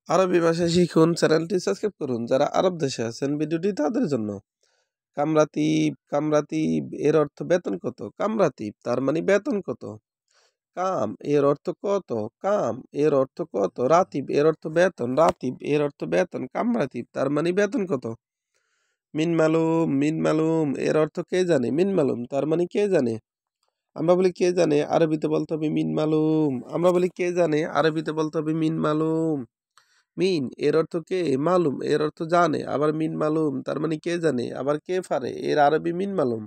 আরবি ভাষা শিখুন, চ্যানেলটি সাবস্ক্রাইব করুন। যারা আরব দেশে আছেন ভিডিওটি তাদের জন্য। কামরাতিব, কামরাতিব এর অর্থ বেতন কত? কামরাতিব তার মানে বেতন কত? কাম এর অর্থ কত? কাম এর অর্থ কত? রাতিব এর অর্থ বেতন, রাতিব এর অর্থ বেতন, কামরাতিব তার মানে বেতন কত? মিন মালুম, মিন মালুম এর অর্থ কে জানে? মিন মালুম তার মানে কে জানে? আমরা বলি কে জানে, আরবিতে বলতে হবে মিন মালুম। আমরা বলি কে জানে, আরবিতে বলতে হবে মিন মালুম। মিন এর অর্থ কে, মালুম এর অর্থ জানে, আবার মিন মালুম তার মানে কে জানে, আবার কে পারে, এর আরবি মিন মালুম।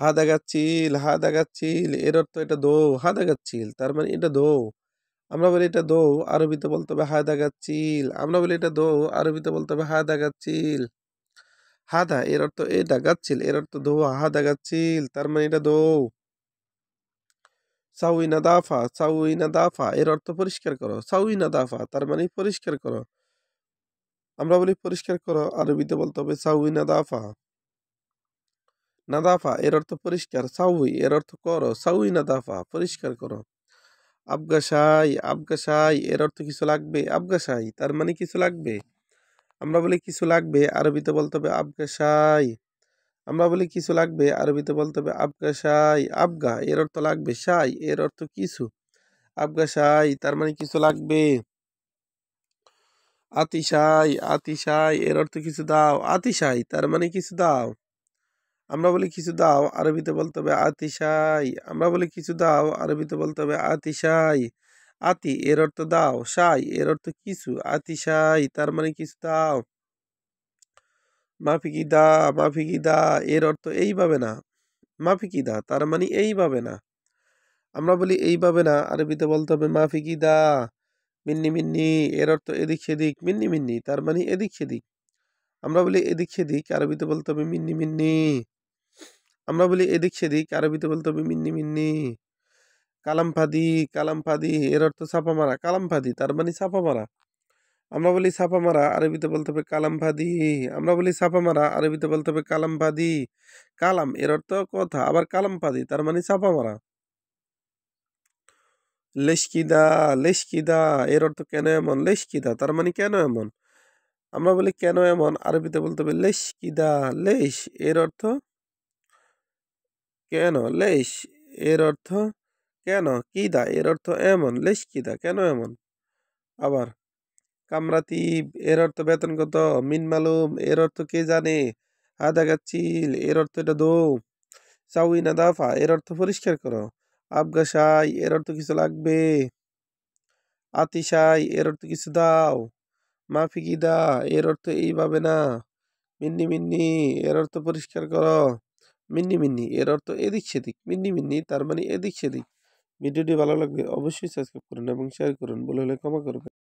হাদা গাচ্ছিল, হাদা গাচ্ছিল এর অর্থ এটা দো, হাদা গাচ্ছিল তার মানে এটা দো। আমরা বলি এটা দো, আরবিতে বলতে হবে হাদা গাচ্ছিল। আমরা বলি এটা দো, আরবিতে বলতে হবে হাদা গাচ্ছিল। হাদা এর অর্থ এটা, গাচ্ছিল এর অর্থ ধোয়া, হাদা গাচ্ছিল তার মানে এটা দো। সাউই নাদাফা, সাউই নাদাফা এর অর্থ পরিষ্কার করো, সাউই নাদাফা তার মানে পরিষ্কার করো। আমরা বলি পরিষ্কার করো, আরবিতে বলতে হবে সাউই নাদাফা। নাদাফা এর অর্থ পরিষ্কার, সাউই এর অর্থ করো, সাউই নাদাফা পরিষ্কার করো। আবগাসাই, আবগাসাই এর অর্থ কিছু লাগবে, আবগাসাই তার মানে কিছু লাগবে। আমরা বলি কিছু লাগবে, আরবিতে বলতে হবে আবগাসাই। আমরা বলি কিছু লাগবে, আরবিতে বলতে হবে আবগাসাই। আবগা এর অর্থ লাগবে, সাই এর অর্থ কিছু, আবগাসাই তার মানে কিছু লাগবে। আতিশাই, আতিশাই এর অর্থ কিছু দাও, আতিশাই তার মানে কিছু দাও। আমরা বলি কিছু দাও, আরবিতে বলতে হবে আতিশাই। আমরা বলি কিছু দাও, আরবিতে বলতে হবে আতিশাই। আতি এর অর্থ দাও, শাই এর অর্থ কিছু, আতিশাই তার মানে কিছু দাও। মাফিকিদা, মাফিকিদা এর অর্থ এইভাবে না, মাফিকিদা তার মানে এইভাবে না। আমরা বলি এইভাবে না, আরবিতে বলতে হবে মাফিকিদা। মিন্নি মিন্নি এর অর্থ এদিক সেদিক, মিন্নি মিন্নি তার মানে এদিক সেদিক। আমরা বলি এদিক সেদিক, আরবিতে বলতে হবে মিন্নি মিন্নি। আমরা বলি এদিক সেদিক, আরবিতে বলতে হবে মিন্নি মিন্নি। কালামফাদি, কালামফাদি এর অর্থ ছাপা মারা, কালামফাদি তার মানে ছাপা মারা। আমরা বলি ছাপা মারা, আরবিতে বলতে হবে কালামফাদি। আমরা বলি ছাপা মারা, আরবিতে বলতে হবে কালামফাদি। কালাম এর অর্থ কথা, আবার কালামফাদি তার মানে ছাপা মারা। লেশকিদা, লেশকিদা এর অর্থ কেন এমন, লেশকিদা তার মানে কেন এমন। আমরা বলি কেন এমন, আরবিতে বলতে হবে লেশকিদা। লেশ এর অর্থ কেন, লেশ এর অর্থ কেন, কিদা এর অর্থ এমন, লেশকিদা কেন এমন। আবার কামরাতিব এর অর্থ বেতন কত, মিন মালুম এর অর্থ কে জানে, হাদা গাচ্ছিল এর অর্থ এটা দো, সাউই নাদাফা এর অর্থ পরিষ্কার করো, আবগাসাই এর অর্থ কিছু লাগবে, আতিশাই এর অর্থ কিছু দাও, মাফিকিদা এর অর্থ এইভাবে না, মিন্নি মিন্নি এর অর্থ পরিষ্কার করো, মিন্নি মিন্নি এর অর্থ এদিক সেদিক, মিন্নি মিন্নি তার মানে এদিক সেদিক। ভিডিওটি ভালো লাগলে অবশ্যই সাবস্ক্রাইব করুন এবং শেয়ার করুন, ভুল হলে ক্ষমা করবেন।